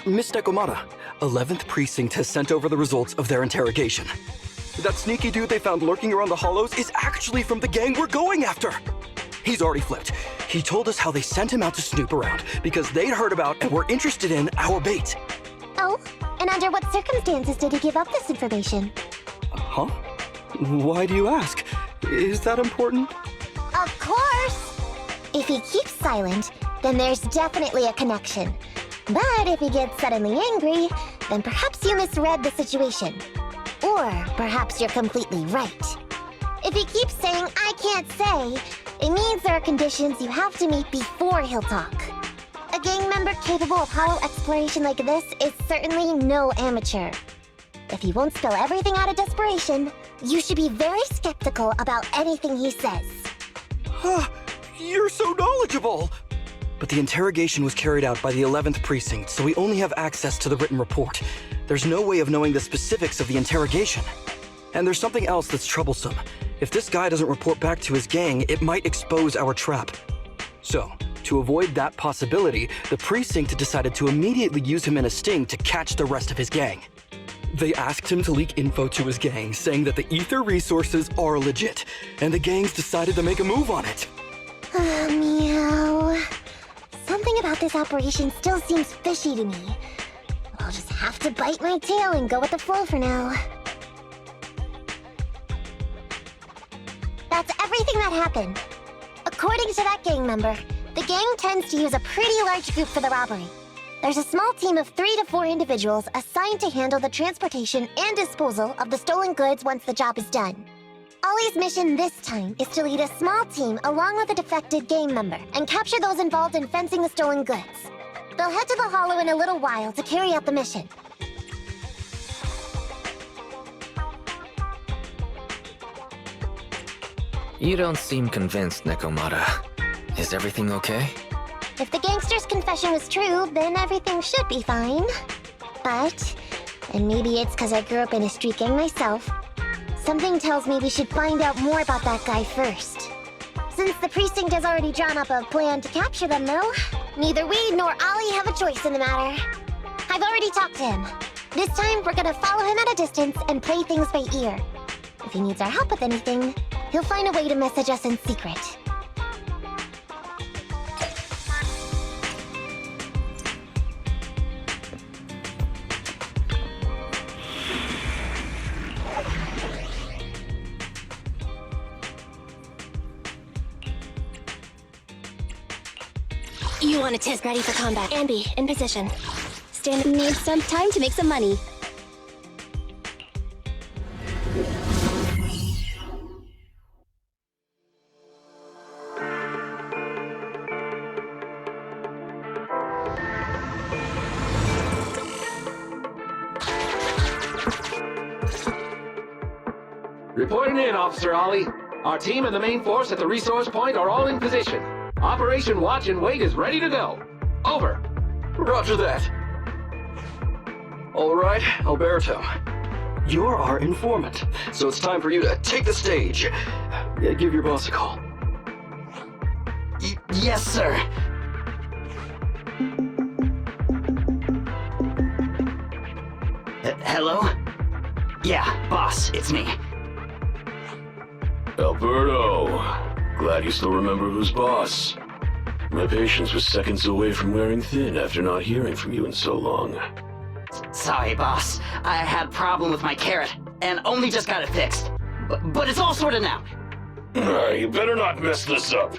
Miss Nekomata, 11th Precinct has sent over the results of their interrogation. That sneaky dude they found lurking around the hollows is actually from the gang we're going after. He's already flipped. He told us how they sent him out to snoop around because they'd heard about and were interested in our bait. Oh, and under what circumstances did he give up this information? Huh? Why do you ask? Is that important? Of course! If he keeps silent, then there's definitely a connection. But if he gets suddenly angry, then perhaps you misread the situation. Or perhaps you're completely right. If he keeps saying, "I can't say," it means there are conditions you have to meet before he'll talk. A gang member capable of hollow exploration like this is certainly no amateur. If he won't spill everything out of desperation, you should be very skeptical about anything he says. You're so knowledgeable! But the interrogation was carried out by the 11th Precinct, so we only have access to the written report. There's no way of knowing the specifics of the interrogation. And there's something else that's troublesome. If this guy doesn't report back to his gang, it might expose our trap. So, to avoid that possibility, the Precinct decided to immediately use him in a sting to catch the rest of his gang. They asked him to leak info to his gang, saying that the ether resources are legit, and the gangs decided to make a move on it. Meow. Something about this operation still seems fishy to me. I'll just have to bite my tail and go with the flow for now. That's everything that happened. According to that gang member, the gang tends to use a pretty large group for the robbery. There's a small team of 3 to 4 individuals assigned to handle the transportation and disposal of the stolen goods once the job is done. Ollie's mission this time is to lead a small team along with a defected gang member and capture those involved in fencing the stolen goods. They'll head to the hollow in a little while to carry out the mission. You don't seem convinced, Nekomata. Is everything okay? If the gangster's confession was true, then everything should be fine. But, and maybe it's because I grew up in a street gang myself, something tells me we should find out more about that guy first. Since the precinct has already drawn up a plan to capture them, though, neither we nor Ollie have a choice in the matter. I've already talked to him. This time, we're gonna follow him at a distance and play things by ear. If he needs our help with anything, he'll find a way to message us in secret. You want a test ready for combat. Ambi, in position. Stand needs some time to make some money. Reporting in, Officer Ollie. Our team and the main force at the resource point are all in position. Operation Watch and Wait is ready to go. Over. Roger that. All right, Alberto. You're our informant, so it's time for you to take the stage. Give your boss a call. Yes, sir. Hello? Yeah, boss, it's me. Alberto, glad you still remember who's boss. My patience was seconds away from wearing thin after not hearing from you in so long. Sorry, boss. I had a problem with my carrot, and only just got it fixed. But it's all sorted now. You better not mess this up.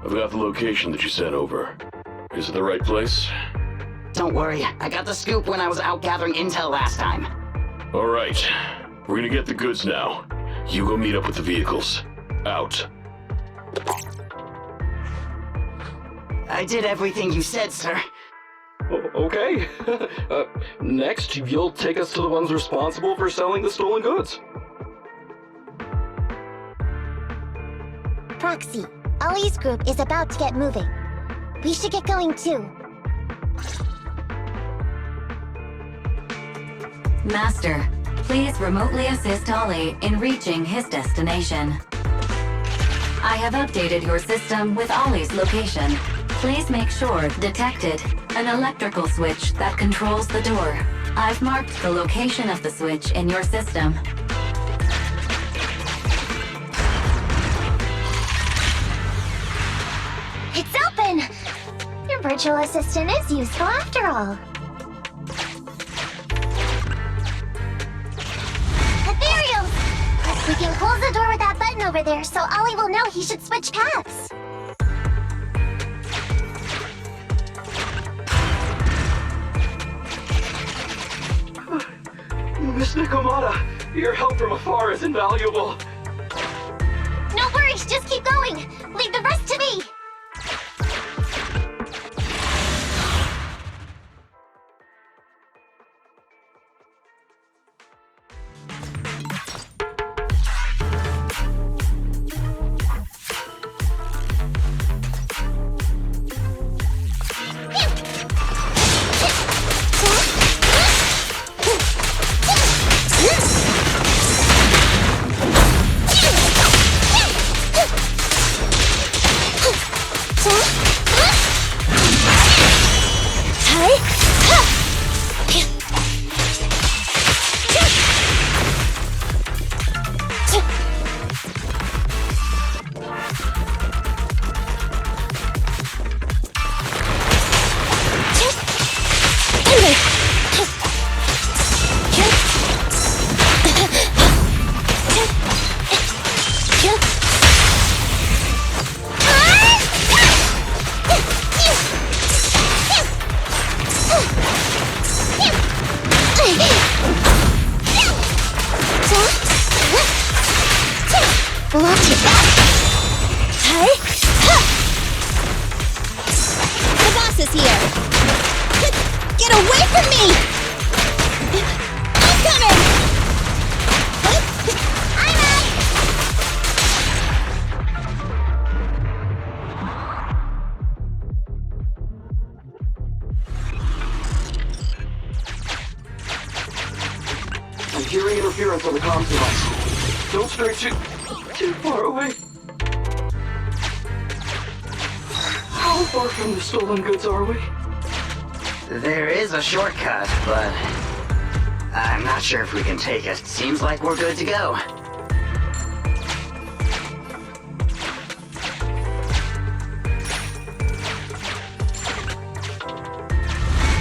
I've got the location that you sent over. Is it the right place? Don't worry, I got the scoop when I was out gathering intel last time. All right, we're gonna get the goods now. You go meet up with the vehicles. Out. I did everything you said, sir. Okay. Next, you'll take us to the ones responsible for selling the stolen goods. Proxy, Ollie's group is about to get moving. We should get going too. Master, please remotely assist Ollie in reaching his destination. I have updated your system with Ollie's location. Please make sure detected. an electrical switch that controls the door. I've marked the location of the switch in your system. It's open! Your virtual assistant is useful after all. Ethereal! We can close the door with that button over there so Ollie will know he should switch paths. Miss Nekomata, your help from afar is invaluable. No worries, just keep going. Leave the rest to me. The boss is here! Get away from me! I'm coming! I'm out! I'm hearing interference on the comms device. Don't stray too far away. How far from the stolen goods are we? There is a shortcut, but I'm not sure if we can take it. Seems like we're good to go.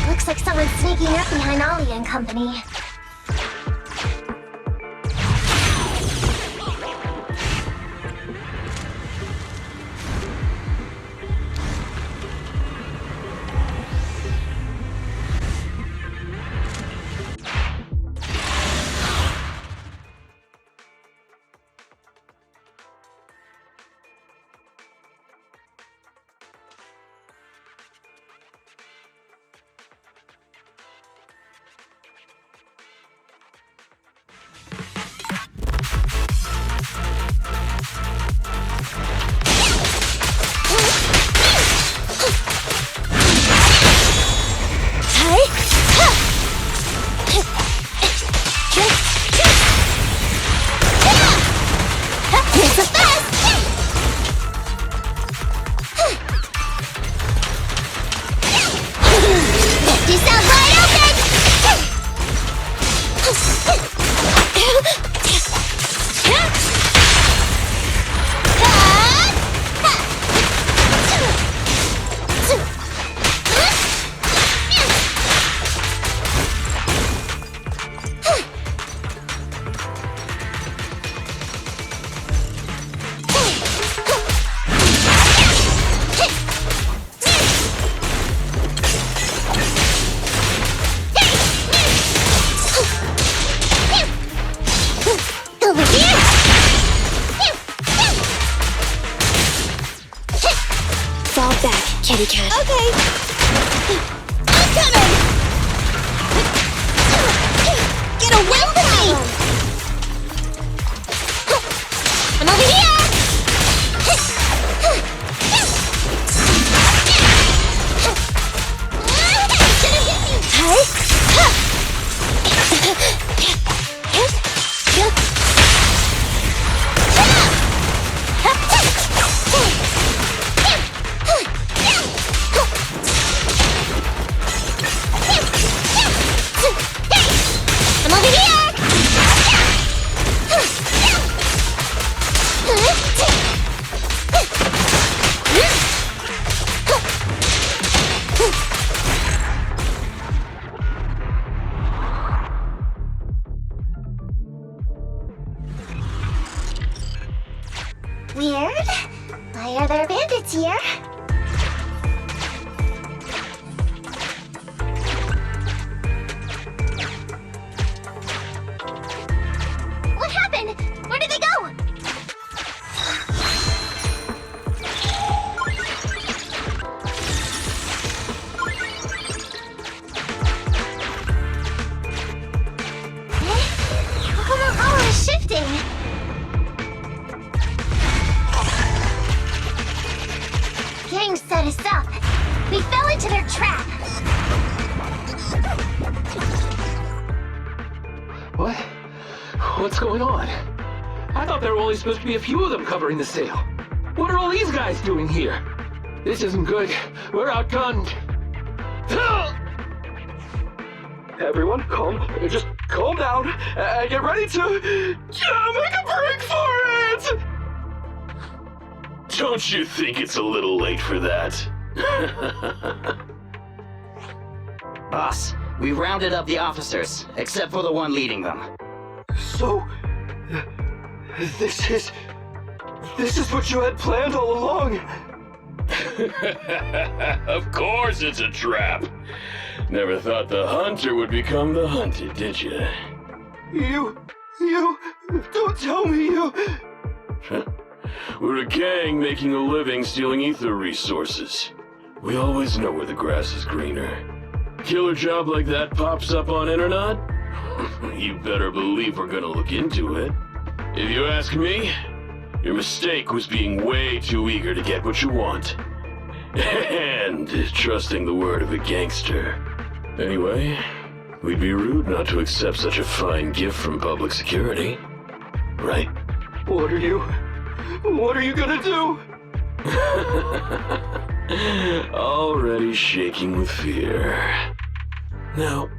Looks like someone's sneaking up behind Ollie and company. Fall back, kitty cat. Okay. I'm coming! Get away from me! I'm over here! bandits here. What happened? Where did they go? Oh, it's shifting. Gang set us up. We fell into their trap. What? What's going on? I thought there were only supposed to be a few of them covering the sale. What are all these guys doing here? This isn't good. We're outgunned. Everyone, just calm down and get ready to make a break for it! Don't you think it's a little late for that? Boss, we rounded up the officers, except for the one leading them. So, this is what you had planned all along? Of course it's a trap. Never thought the hunter would become the hunted, did you? You, don't tell me you... We're a gang making a living stealing ether resources. We always know where the grass is greener. Killer job like that pops up on internet? You better believe we're gonna look into it. If you ask me, your mistake was being way too eager to get what you want. And trusting the word of a gangster. Anyway, we'd be rude not to accept such a fine gift from public security. Right? What are you gonna do? Already shaking with fear. Now,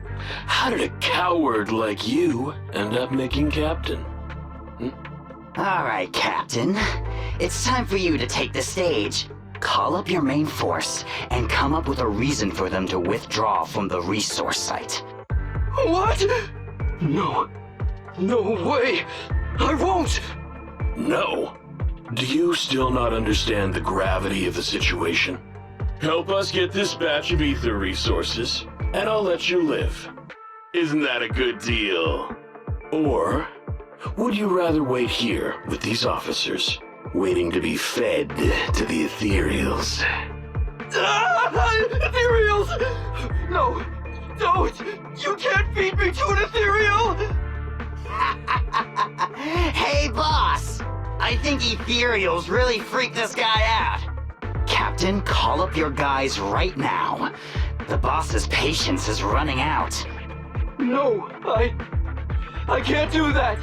how did a coward like you end up making captain? Alright, Captain. It's time for you to take the stage. Call up your main force and come up with a reason for them to withdraw from the resource site. What? No way! I won't! No. Do you still not understand the gravity of the situation? Help us get this batch of ether resources, and I'll let you live. Isn't that a good deal? Or would you rather wait here with these officers, waiting to be fed to the ethereals? Ethereals! No, don't! You can't feed me to an ethereal! Hey, boss! I think ethereals really freaked this guy out. Captain, call up your guys right now. The boss's patience is running out. No, I can't do that.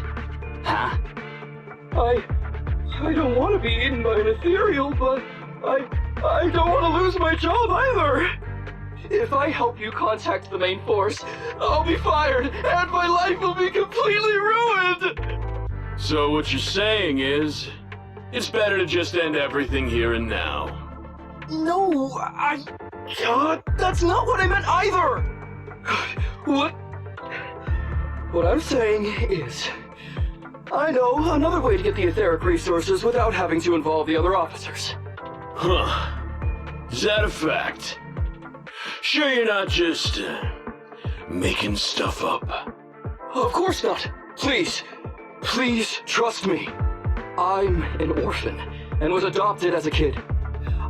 Huh? I don't want to be eaten by an ethereal, but I don't want to lose my job either. If I help you contact the main force, I'll be fired, and my life will be completely ruined! So what you're saying is, it's better to just end everything here and now. No, that's not what I meant either! What I'm saying is, I know another way to get the etheric resources without having to involve the other officers. Huh. Is that a fact? Sure you're not just, making stuff up? Of course not. Please trust me. I'm an orphan and was adopted as a kid.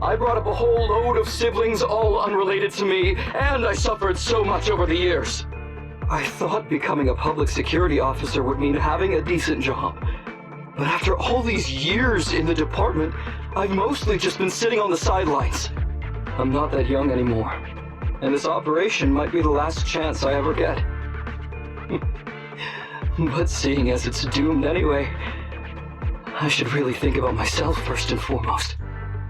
I brought up a whole load of siblings all unrelated to me, and I suffered so much over the years. I thought becoming a public security officer would mean having a decent job. But after all these years in the department, I've mostly just been sitting on the sidelines. I'm not that young anymore, and this operation might be the last chance I ever get. But seeing as it's doomed anyway, I should really think about myself first and foremost.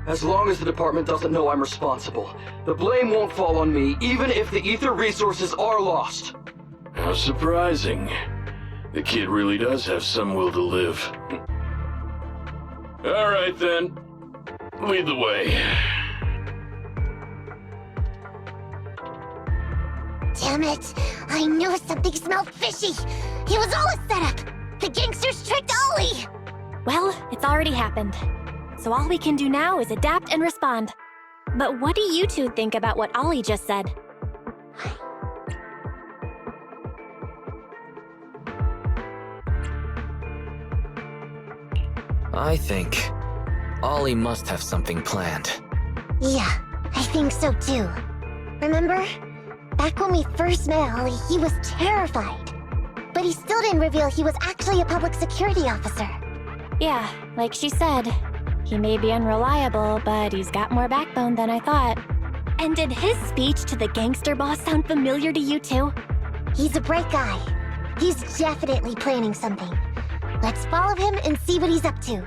As long as the department doesn't know I'm responsible, the blame won't fall on me, even if the ether resources are lost. How surprising. The kid really does have some will to live. All right then, lead the way. Damn it! I knew something smelled fishy! It was all a setup! The gangsters tricked Ollie! Well, it's already happened. so all we can do now is adapt and respond. But what do you two think about what Ollie just said? I think Ollie must have something planned. Yeah, I think so too. Remember? Back when we first met Ollie, he was terrified. But he still didn't reveal he was actually a public security officer. Yeah, like she said, he may be unreliable, but he's got more backbone than I thought. And did his speech to the gangster boss sound familiar to you too? He's a bright guy. He's definitely planning something. Let's follow him and see what he's up to.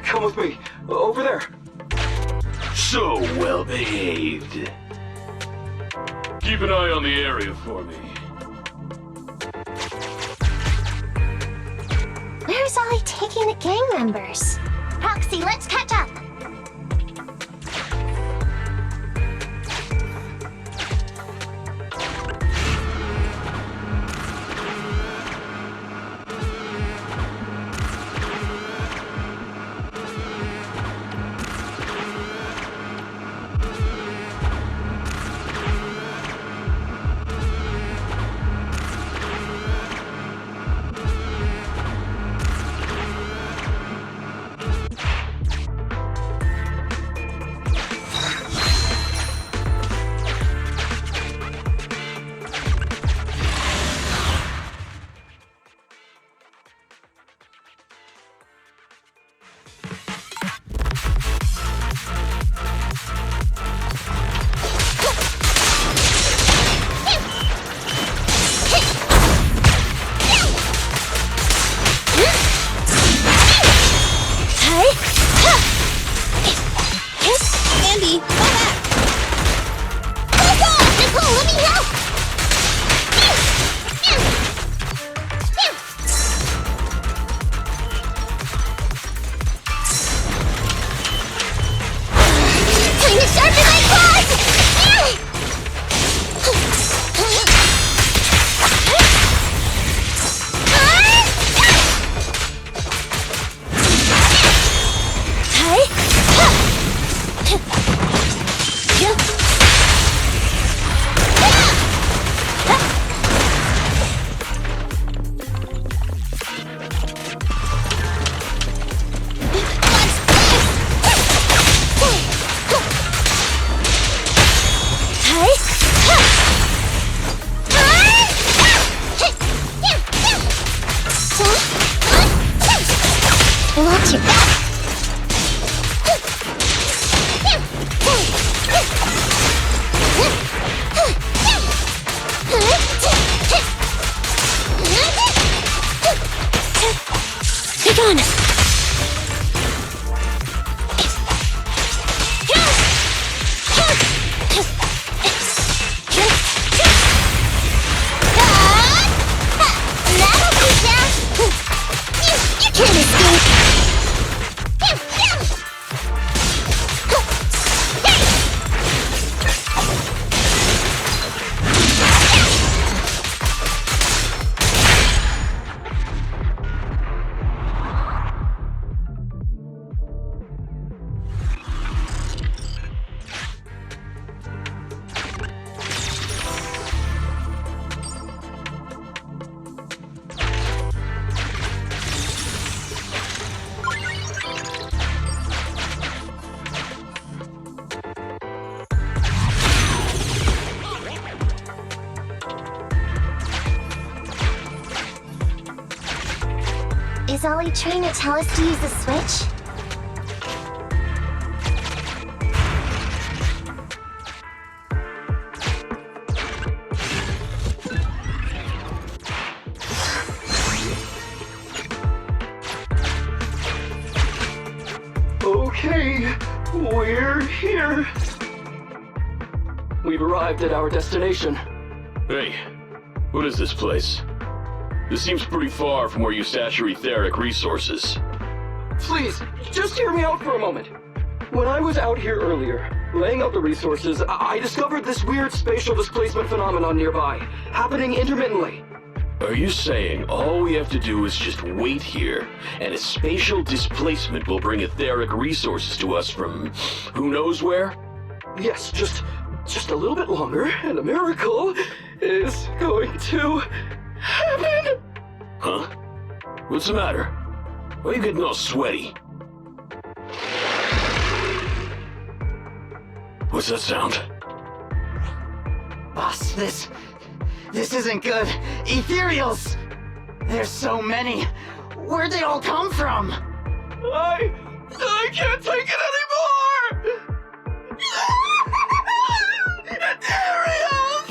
Come with me. Over there. So well behaved. Keep an eye on the area for me. Where's Ollie taking the gang members? Roxy, let's catch up! Watch your back! Be gone! Is Ollie trying to tell us to use the switch? Okay, we're here. We've arrived at our destination. Hey, what is this place? This seems pretty far from where you stash your etheric resources. Please, just hear me out for a moment. When I was out here earlier, laying out the resources, I discovered this weird spatial displacement phenomenon nearby, happening intermittently. Are you saying all we have to do is just wait here, and a spatial displacement will bring etheric resources to us from who knows where? Yes, just a little bit longer, and a miracle is going to happen. Huh? What's the matter? Why are you getting all sweaty? What's that sound? Boss, this isn't good. Ethereals! There's so many. Where'd they all come from? I can't take it anymore! Ethereals!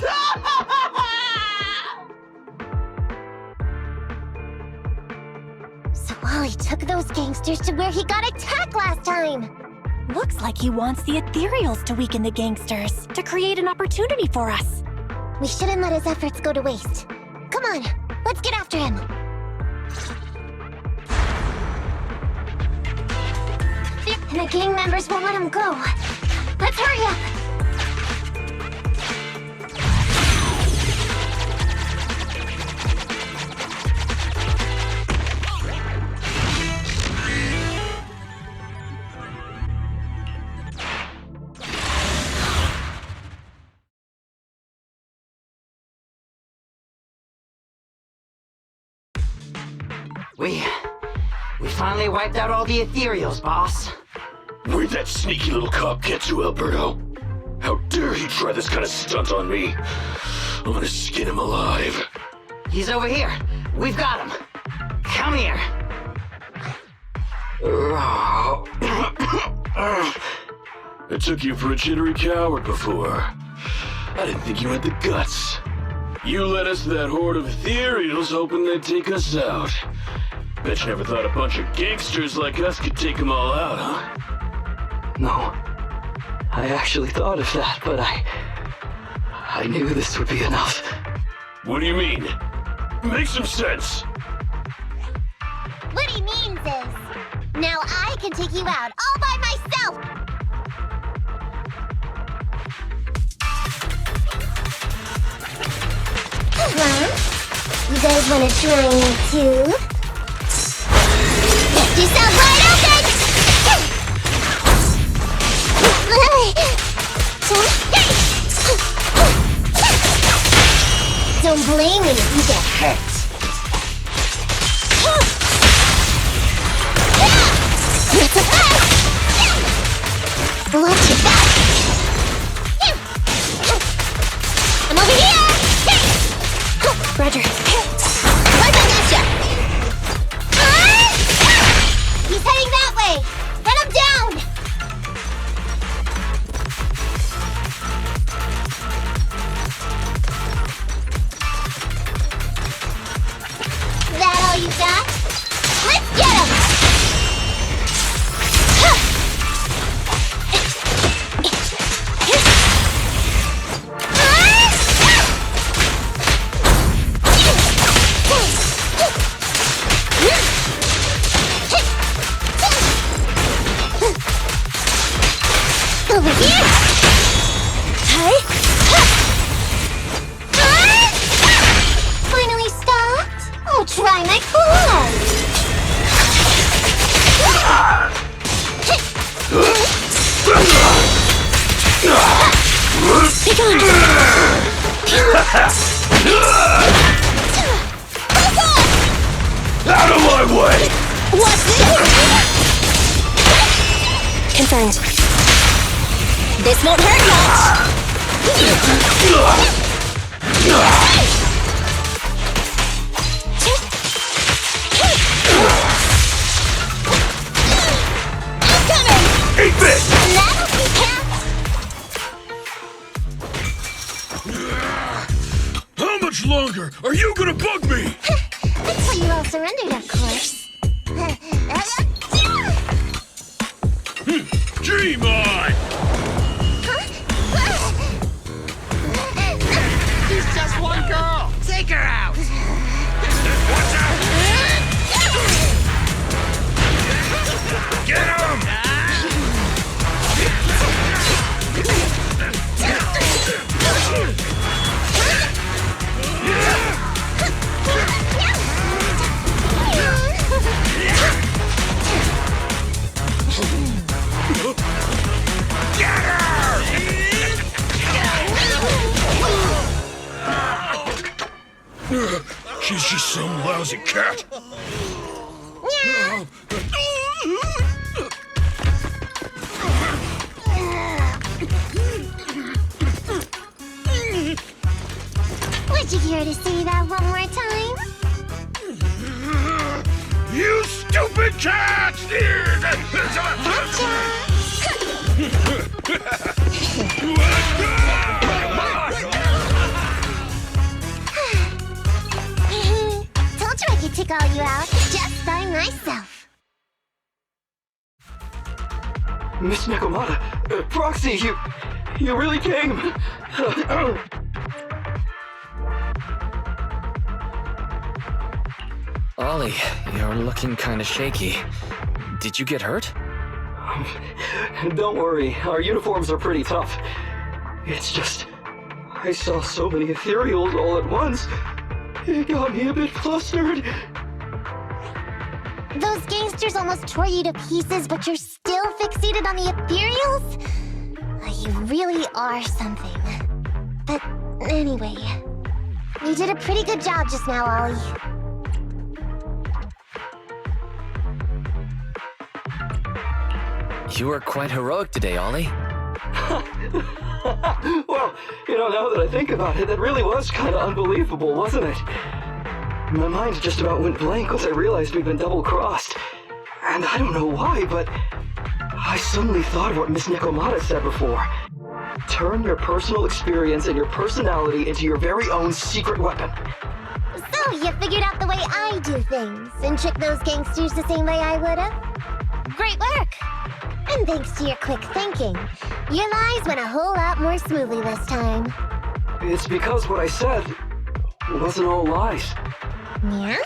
So Wally took those gangsters to where he got attacked last time. Looks like he wants the Ethereals to weaken the gangsters, to create an opportunity for us. We shouldn't let his efforts go to waste. Come on, let's get after him. And the gang members won't let him go. Let's hurry up. We finally wiped out all the Ethereals, boss. Where'd that sneaky little cop get to, Alberto? How dare he try this kind of stunt on me? I'm gonna skin him alive. He's over here. We've got him. Come here. I took you for a jittery coward before. I didn't think you had the guts. You led us to that horde of ethereals hoping they'd take us out. Bet you never thought a bunch of gangsters like us could take them all out, huh? No. I actually thought of that, but I knew this would be enough. What do you mean? Make some sense. What he means is, now I can take you out all by myself. You guys wanna try me too? Get yourself wide open! Don't blame me if you get hurt. Watch your back! I'm over here! Roger. Right back at ya! He's heading that way! Run him down! That all you got? Let's get him! Over here! Finally stopped? I'll try my claws! Pick on! Out of my way! What's this? Confirmed. This won't hurt much! I'm coming! Eat this! That'll be cat! How much longer are you gonna bug me? Until you all surrendered, of course. Dream on! She's just one girl. Take her out. Watch out! Get him! lousy cat! Yeah. Would you care to say that one more time? You stupid cat! Told you I could take all you out just by myself. Miss Nekomata, Proxy, you really came. Ollie, you're looking kinda shaky. Did you get hurt? Don't worry, our uniforms are pretty tough. It's just, I saw so many ethereals all at once. It got me a bit flustered. Those gangsters almost tore you to pieces, but you're still fixated on the ethereals? You really are something. But anyway, you did a pretty good job just now, Ollie. You were quite heroic today, Ollie. Well, now that I think about it, that really was kind of unbelievable, wasn't it? My mind just about went blank once I realized we'd been double-crossed. And I don't know why, but I suddenly thought of what Miss Nekomata said before. Turn your personal experience and your personality into your very own secret weapon. So, you figured out the way I do things, and tricked those gangsters the same way I would've? Great work! And thanks to your quick thinking, your lies went a whole lot more smoothly this time. It's because what I said wasn't all lies. Yeah?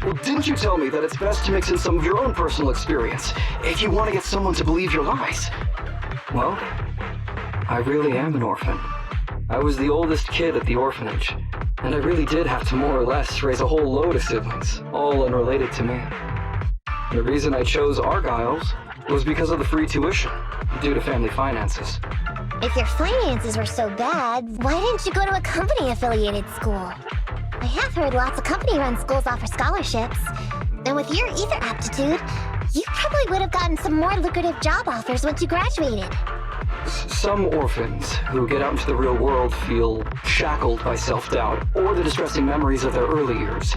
Well, didn't you tell me that it's best to mix in some of your own personal experience if you want to get someone to believe your lies? Well, I really am an orphan. I was the oldest kid at the orphanage, and I really did have to more or less raise a whole load of siblings, all unrelated to me. The reason I chose Argyle's was because of the free tuition, due to family finances. If your finances were so bad, why didn't you go to a company-affiliated school? I have heard lots of company-run schools offer scholarships. And with your ether aptitude, you probably would have gotten some more lucrative job offers once you graduated. Some orphans who get out into the real world feel shackled by self-doubt or the distressing memories of their early years,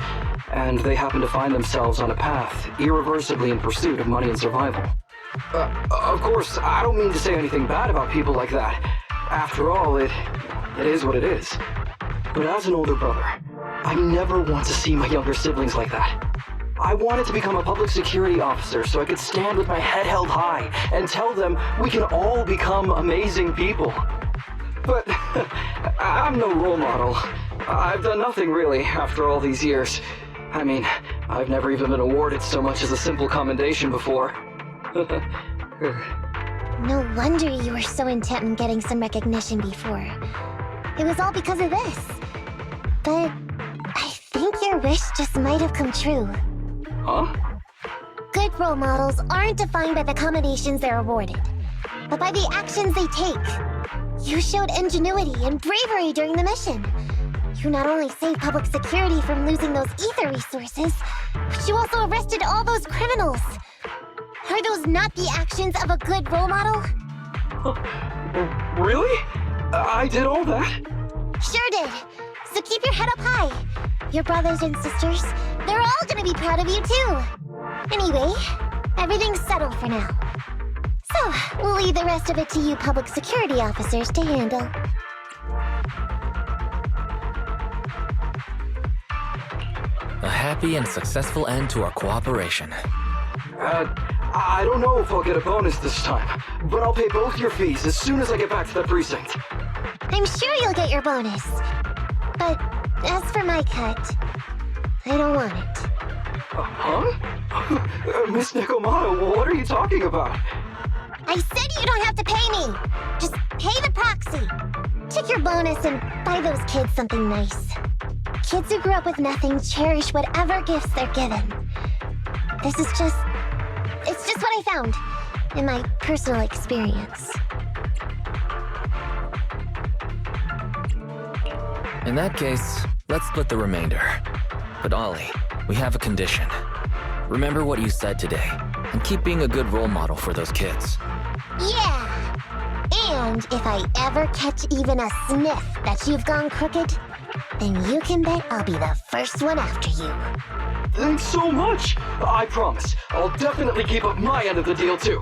and they happen to find themselves on a path irreversibly in pursuit of money and survival. Of course, I don't mean to say anything bad about people like that. After all, it is what it is. But as an older brother, I never want to see my younger siblings like that. I wanted to become a public security officer so I could stand with my head held high and tell them we can all become amazing people. But I'm no role model. I've done nothing really after all these years. I mean, I've never even been awarded so much as a simple commendation before. No wonder you were so intent on getting some recognition before. It was all because of this. But I think your wish just might have come true. Huh? Good role models aren't defined by the accommodations they're awarded, but by the actions they take. You showed ingenuity and bravery during the mission. You not only saved public security from losing those ether resources, but you also arrested all those criminals. Are those not the actions of a good role model? Really? I did all that? Sure did. So keep your head up high. Your brothers and sisters, they're all gonna be proud of you too. Anyway, everything's settled for now. So, we'll leave the rest of it to you public security officers to handle. A happy and successful end to our cooperation. I don't know if I'll get a bonus this time, but I'll pay both your fees as soon as I get back to the precinct. I'm sure you'll get your bonus. But as for my cut, I don't want it. Huh? Miss Nekomata, what are you talking about? I said you don't have to pay me! Just pay the proxy! Take your bonus and buy those kids something nice. Kids who grew up with nothing cherish whatever gifts they're given. It's just what I found in my personal experience. In that case, let's split the remainder. But Ollie, we have a condition. Remember what you said today, and keep being a good role model for those kids. Yeah! And if I ever catch even a sniff that you've gone crooked, then you can bet I'll be the first one after you. Thanks so much! I promise, I'll definitely keep up my end of the deal too.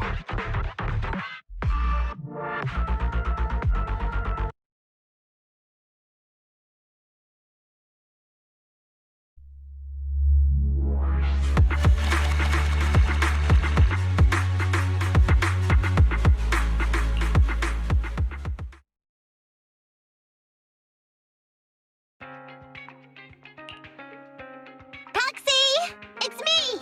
Proxy! It's me!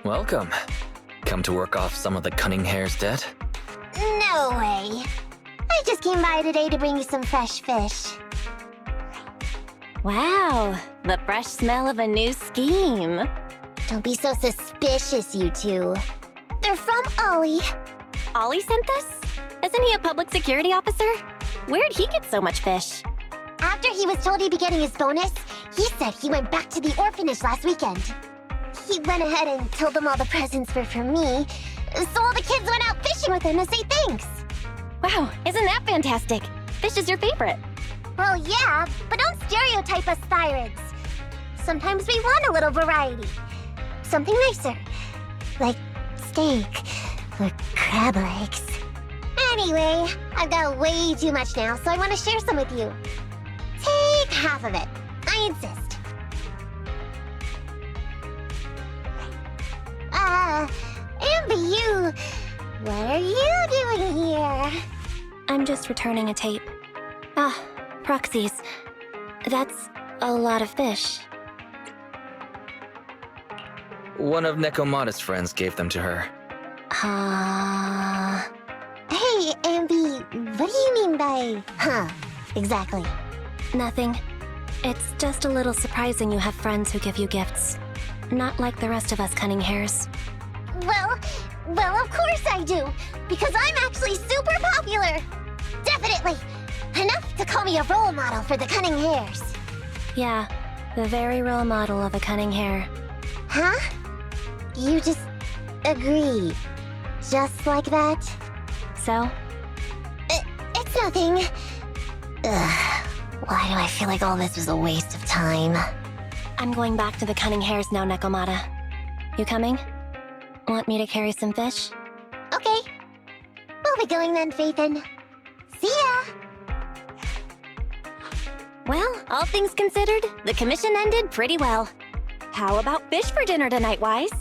Welcome. Come to work off some of the cunning hair's debt? No way. I just came by today to bring you some fresh fish. Wow, the fresh smell of a new scheme. Don't be so suspicious, you two. They're from Ollie. Ollie sent this? Isn't he a public security officer? Where'd he get so much fish? After he was told he'd be getting his bonus, he said he went back to the orphanage last weekend. He went ahead and told them all the presents were for me, so all the kids went out fishing with him to say thanks. Wow, isn't that fantastic? Fish is your favorite. Well, yeah, but don't stereotype us Sirens. Sometimes we want a little variety. Something nicer, like steak or crab legs. Anyway, I've got way too much now, so I want to share some with you. Take half of it. I insist. Amber, what are you doing here? I'm just returning a tape. Ah, proxies. That's a lot of fish. One of Nekomata's friends gave them to her. Hey, Amby, what do you mean by, exactly? Nothing. It's just a little surprising you have friends who give you gifts. Not like the rest of us cunning hairs. Well, of course I do, because I'm actually super popular. Definitely. Enough to call me a role model for the cunning hairs. Yeah, the very role model of a cunning hair. Huh? You just agree. Just like that? So? It's nothing. Ugh. Why do I feel like all this was a waste of time? I'm going back to the cunning hairs now, Nekomata. You coming? Want me to carry some fish? Okay. We'll be going then, Phaethon. See ya! Well, all things considered, the commission ended pretty well. How about fish for dinner tonight, Wise?